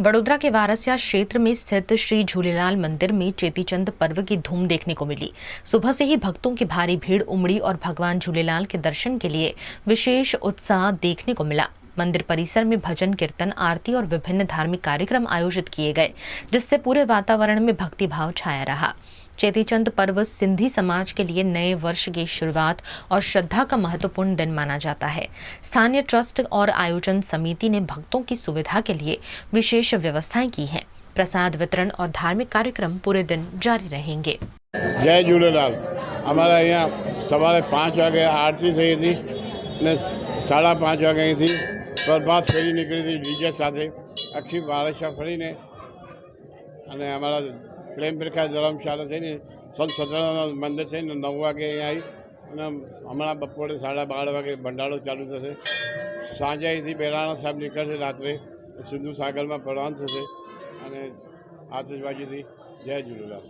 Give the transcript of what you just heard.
वडोदरा के वारसिया क्षेत्र में स्थित श्री झूलेलाल मंदिर में चेटीचंद पर्व की धूम देखने को मिली। सुबह से ही भक्तों की भारी भीड़ उमड़ी और भगवान झूलेलाल के दर्शन के लिए विशेष उत्साह देखने को मिला। मंदिर परिसर में भजन कीर्तन, आरती और विभिन्न धार्मिक कार्यक्रम आयोजित किए गए, जिससे पूरे वातावरण में भक्तिभाव छाया रहा। चेटीचंद पर्व सिंधी समाज के लिए नए वर्ष की शुरुआत और श्रद्धा का महत्वपूर्ण दिन माना जाता है। स्थानीय ट्रस्ट और आयोजन समिति ने भक्तों की सुविधा के लिए विशेष व्यवस्थाएं की हैं। प्रसाद वितरण और धार्मिक कार्यक्रम पूरे दिन जारी रहेंगे। जय झूलेलाल। हमारा यहाँ सवारे 5 वागे आरती થઈ હતી ને 5:30 વાગે અહીંથી પ્રભાત ફેરી નીકળી હતી ડીજે સાથે આખી વારસા ફરીને અને અમારા પ્રેમ પ્રકાશ ધર્મશાળા થઈને સંત સત્યનારાયણ મંદિર થઈને 9 વાગે અહીંયા આવી અને હમણાં બપોરે 12:30 વાગે ભંડારો ચાલુ થશે। સાંજે અહીંથી બેરાણા સાહેબ નીકળશે, રાત્રે સિંધુ સાગરમાં પ્રવાન થશે અને આતશબાજીથી જય झूलेलाल।